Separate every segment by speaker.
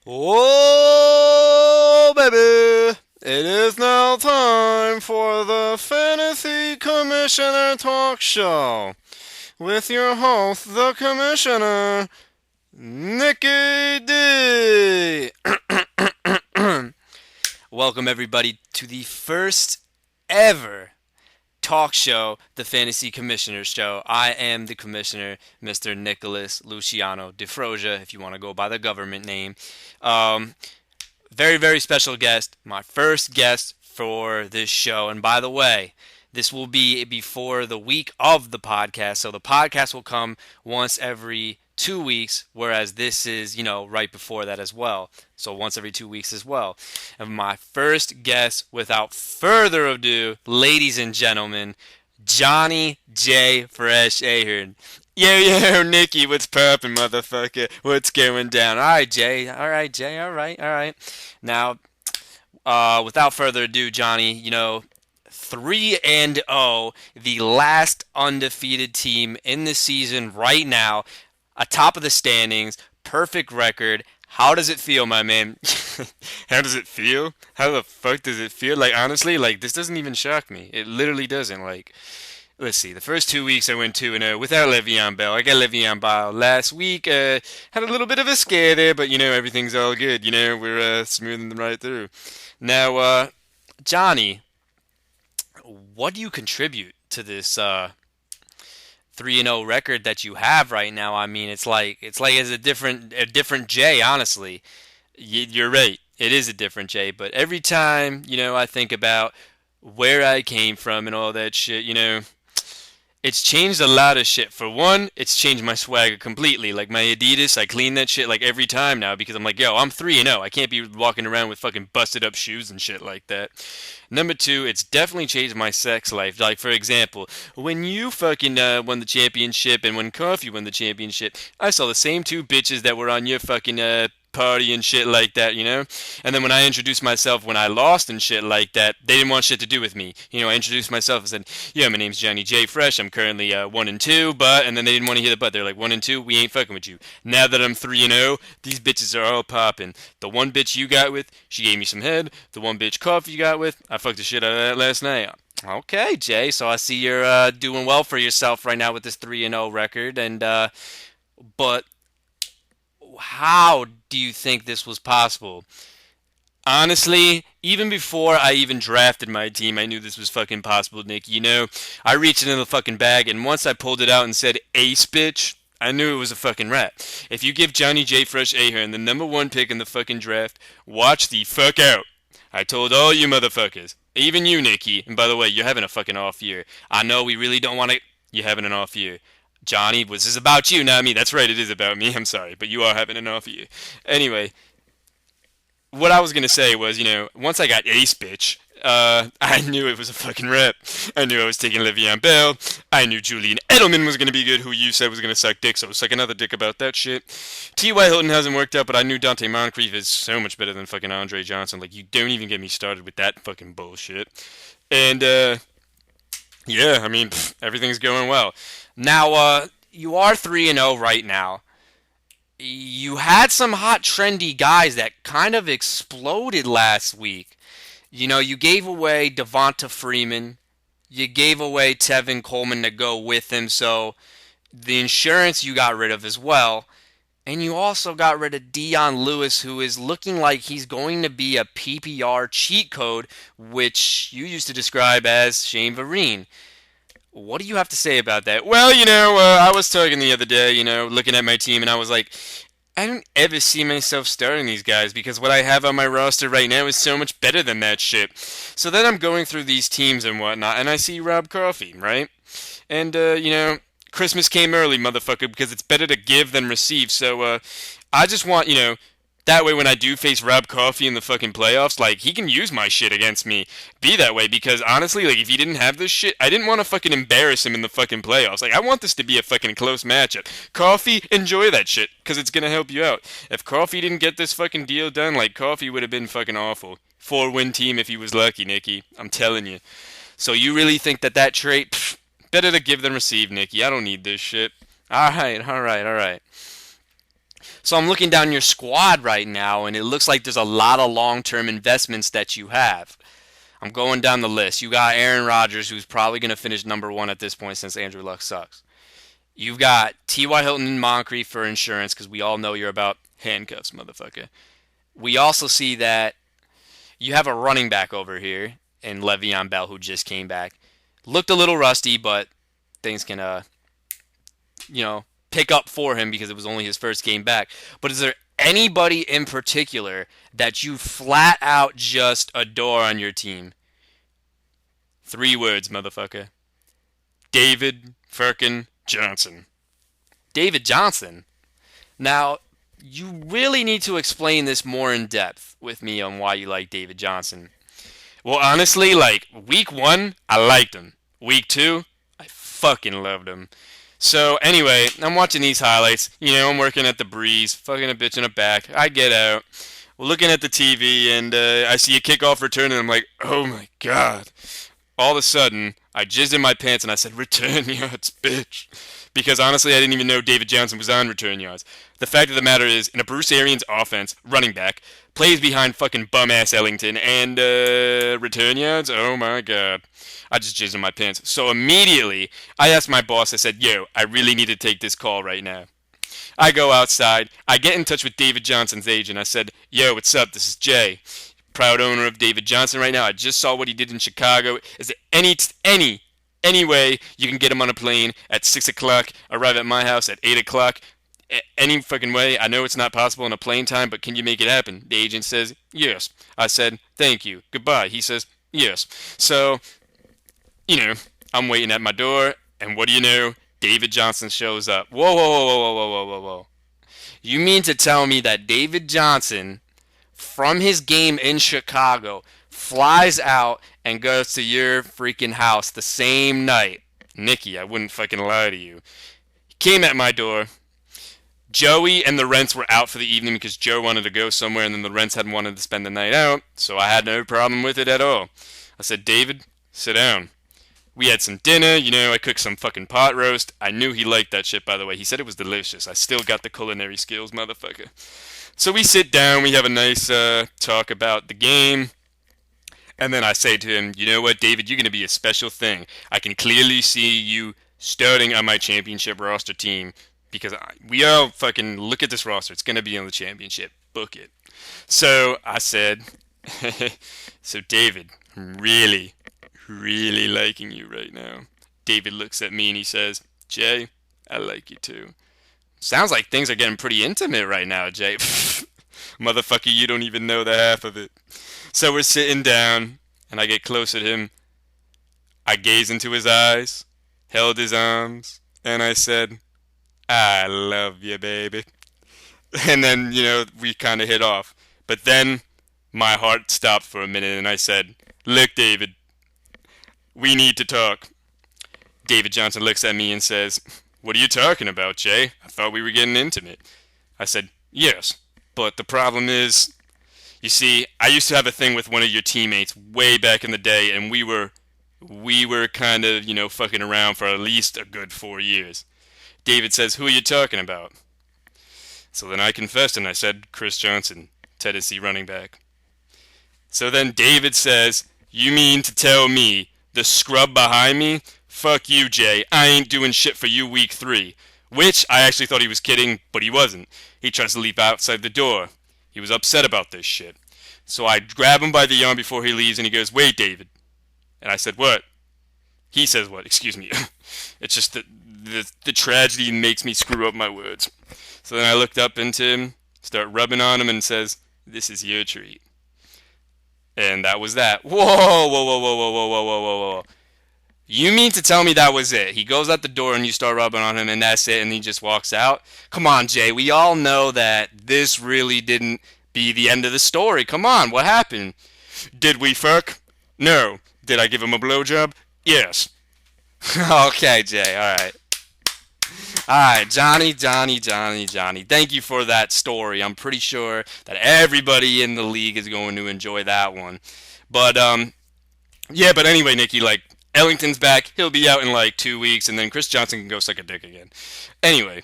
Speaker 1: Oh, baby! It is now time for the Fantasy Commissioner Talk Show with your host, the Commissioner, Nikki D. Welcome, everybody, to the first ever talk show, the Fantasy Commissioner Show. I am the Commissioner, Mr. Nicholas Luciano DeFrosia, if you want to go by the government name. Um, Very, very special guest, my first guest for this show. And by the way, this will be before the week of the podcast. So the podcast will come once every 2 weeks, whereas this is, right before that as well. So once every 2 weeks as well. And my first guest, without further ado, ladies and gentlemen, Johnny J. Fresh Ahern. Yo, yo, Nikki, what's poppin', motherfucker? What's going down? All right, Jay. All right, Jay. All right, all right. Now, without further ado, Johnny, 3-0, the last undefeated team in the season right now, atop of the standings, perfect record. How does it feel, my man? How does it feel? How the fuck does it feel? Like, honestly, like, this doesn't even shock me. It literally doesn't. Like, let's see. The first 2 weeks I went 2-0 without Le'Veon Bell. I got Le'Veon Bell last week. Had a little bit of a scare there, but everything's all good. We're smoothing them right through. Now, Johnny, what do you contribute to this 3-0 record that you have right now? I mean, it's like it's a different J. Honestly, you're right. It is a different J. But every time I think about where I came from and all that shit, it's changed a lot of shit. For one, it's changed my swagger completely. Like my Adidas, I clean that shit like every time now because I'm like, yo, I'm 3-0. I can't be walking around with fucking busted up shoes and shit like that. Number two, it's definitely changed my sex life. Like for example, when you fucking won the championship and when Coffee won the championship, I saw the same two bitches that were on your fucking party and shit like that. And then when I introduced myself when I lost and shit like that, they didn't want shit to do with me. I introduced myself and said, "Yeah, my name's Johnny J. Fresh. I'm currently 1-2, but," and then they didn't want to hear the but. They're like 1-2. We ain't fucking with you. Now that I'm 3-0, these bitches are all popping. The one bitch you got with, she gave me some head. The one bitch Coffee you got with, I fucked the shit out of that last night. Okay, Jay. So I see you're doing well for yourself right now with this 3-0 record, and but how do you think this was possible? Honestly, even before I even drafted my team, I knew this was fucking possible, Nick. I reached into the fucking bag, and once I pulled it out and said ace bitch, I knew it was a fucking rat. If you give Johnny J. Fresh Ahern the number one pick in the fucking draft, watch the fuck out. I told all you motherfuckers, even you, Nikki, and by the way, you're having a fucking off year. I know we really don't want to. You're having an off year. Johnny, was this about you, not me? That's right, it is about me. I'm sorry, but you are having an off year. Anyway, what I was gonna say was, once I got Ace Bitch, I knew it was a fucking rep. I knew I was taking Le'Veon Bell. I knew Julian Edelman was gonna be good, who you said was gonna suck dick, so suck another dick about that shit. T.Y. Hilton hasn't worked out, but I knew Dante Moncrief is so much better than fucking Andre Johnson. Like, you don't even get me started with that fucking bullshit. And, yeah, I mean, everything's going well. Now, you are 3-0 right now. You had some hot trendy guys that kind of exploded last week. You gave away Devonta Freeman. You gave away Tevin Coleman to go with him, so the insurance you got rid of as well. And you also got rid of Dion Lewis, who is looking like he's going to be a PPR cheat code, which you used to describe as Shane Vereen. What do you have to say about that? Well, I was talking the other day, looking at my team, and I was like, I don't ever see myself starting these guys because what I have on my roster right now is so much better than that shit. So then I'm going through these teams and whatnot, and I see Rob Coffey, right? And, Christmas came early, motherfucker, because it's better to give than receive. So, I just want, that way when I do face Rob Coffey in the fucking playoffs, like, he can use my shit against me. Be that way, because honestly, like, if he didn't have this shit, I didn't want to fucking embarrass him in the fucking playoffs. Like, I want this to be a fucking close matchup. Coffey, enjoy that shit, because it's gonna help you out. If Coffey didn't get this fucking deal done, like, Coffey would have been fucking awful. 4-win team if he was lucky, Nicky. I'm telling you. So you really think that trait, better to give than receive, Nicky. I don't need this shit. Alright, alright, alright. So I'm looking down your squad right now, and it looks like there's a lot of long-term investments that you have. I'm going down the list. You got Aaron Rodgers, who's probably going to finish number one at this point since Andrew Luck sucks. You've got T.Y. Hilton and Moncrief for insurance because we all know you're about handcuffs, motherfucker. We also see that you have a running back over here in Le'Veon Bell who just came back. Looked a little rusty, but things can pick up for him because it was only his first game back. But is there anybody in particular that you flat out just adore on your team? 3 words, motherfucker. David Firkin Johnson. David Johnson? Now, you really need to explain this more in depth with me on why you like David Johnson. Well, honestly, like, week 1, I liked him. Week 2, I fucking loved him. So, anyway, I'm watching these highlights. I'm working at the breeze, fucking a bitch in the back. I get out, looking at the TV, and I see a kickoff return, and I'm like, oh my god. All of a sudden, I jizzed in my pants, and I said, return yards, bitch. Because honestly, I didn't even know David Johnson was on return yards. The fact of the matter is, in a Bruce Arians offense, running back, plays behind fucking bum-ass Ellington, and return yards? Oh my god. I just jizzed in my pants. So immediately, I asked my boss, I said, yo, I really need to take this call right now. I go outside. I get in touch with David Johnson's agent. I said, yo, what's up? This is Jay. Proud owner of David Johnson right now. I just saw what he did in Chicago. Is there any way you can get him on a plane at 6 o'clock, arrive at my house at 8 o'clock? Any fucking way. I know it's not possible in a plane time, but can you make it happen? The agent says, yes. I said, thank you. Goodbye. He says, yes. So, you know, I'm waiting at my door, and what do you know? David Johnson shows up. Whoa, whoa, whoa, whoa, whoa, whoa, whoa, whoa. You mean to tell me that David Johnson, from his game in Chicago, flies out and goes to your freaking house the same night? Nikki, I wouldn't fucking lie to you. He came at my door. Joey and the Rents were out for the evening because Joe wanted to go somewhere and then the Rents hadn't wanted to spend the night out, so I had no problem with it at all. I said, David, sit down. We had some dinner, I cooked some fucking pot roast. I knew he liked that shit, by the way. He said it was delicious. I still got the culinary skills, motherfucker. So we sit down, we have a nice talk about the game. And then I say to him, you know what, David, you're going to be a special thing. I can clearly see you starting on my championship roster team because we all fucking look at this roster. It's going to be on the championship. Book it. So I said, so David, I'm really, really liking you right now. David looks at me and he says, Jay, I like you too. Sounds like things are getting pretty intimate right now, Jay. Motherfucker, you don't even know the half of it. So we're sitting down, and I get closer to him. I gaze into his eyes, held his arms, and I said, I love you, baby. And then, we kind of hit off. But then my heart stopped for a minute, and I said, look, David, we need to talk. David Johnson looks at me and says, what are you talking about, Jay? I thought we were getting intimate. I said, yes, but the problem is, you see, I used to have a thing with one of your teammates way back in the day, and we were kind of, fucking around for at least a good 4 years. David says, who are you talking about? So then I confessed and I said, Chris Johnson, Tennessee running back. So then David says, you mean to tell me the scrub behind me? Fuck you, Jay. I ain't doing shit for you week 3. Which, I actually thought he was kidding, but he wasn't. He tries to leap outside the door. He was upset about this shit. So I grab him by the arm before he leaves and he goes, wait, David. And I said, what? He says what? Excuse me. It's just that the tragedy makes me screw up my words. So then I looked up into him, start rubbing on him and says, this is your treat. And that was that. Whoa, whoa, whoa, whoa, whoa, whoa, whoa, whoa, whoa, whoa. You mean to tell me that was it? He goes out the door and you start rubbing on him and that's it and he just walks out? Come on, Jay. We all know that this really didn't be the end of the story. Come on, what happened? Did we fuck? No. Did I give him a blowjob? Yes. Okay, Jay. All right. All right, Johnny. Thank you for that story. I'm pretty sure that everybody in the league is going to enjoy that one. But yeah. But anyway, Nikki, Ellington's back. He'll be out in 2 weeks, and then Chris Johnson can go suck a dick again. Anyway,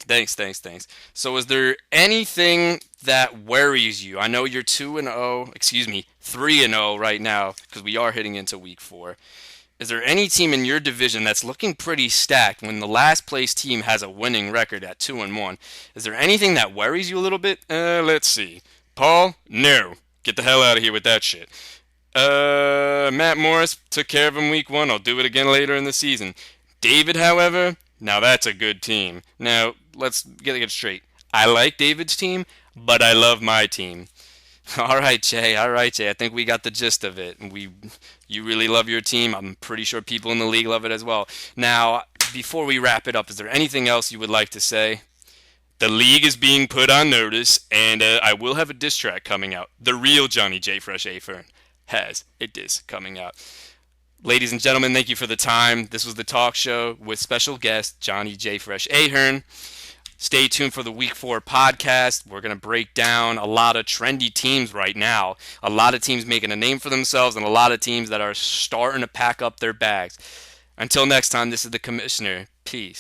Speaker 1: Thanks. So, is there anything that worries you? I know you're 2-0, excuse me, 3-0 right now because we are hitting into week 4. Is there any team in your division that's looking pretty stacked when the last place team has a winning record at 2-1? Is there anything that worries you a little bit? Let's see. Paul, no. Get the hell out of here with that shit. Matt Morris took care of him week 1. I'll do it again later in the season. David, however, now that's a good team. Now, let's get it straight. I like David's team, but I love my team. All right, Jay. All right, Jay. I think we got the gist of it. You really love your team. I'm pretty sure people in the league love it as well. Now, before we wrap it up, is there anything else you would like to say? The league is being put on notice, and I will have a diss track coming out. The real Johnny J. Fresh A. Fern has a diss coming out. Ladies and gentlemen, thank you for the time. This was the talk show with special guest Johnny J. Fresh Ahern. Stay tuned for the Week 4 podcast. We're going to break down a lot of trendy teams right now. A lot of teams making a name for themselves and a lot of teams that are starting to pack up their bags. Until next time, this is the Commissioner. Peace.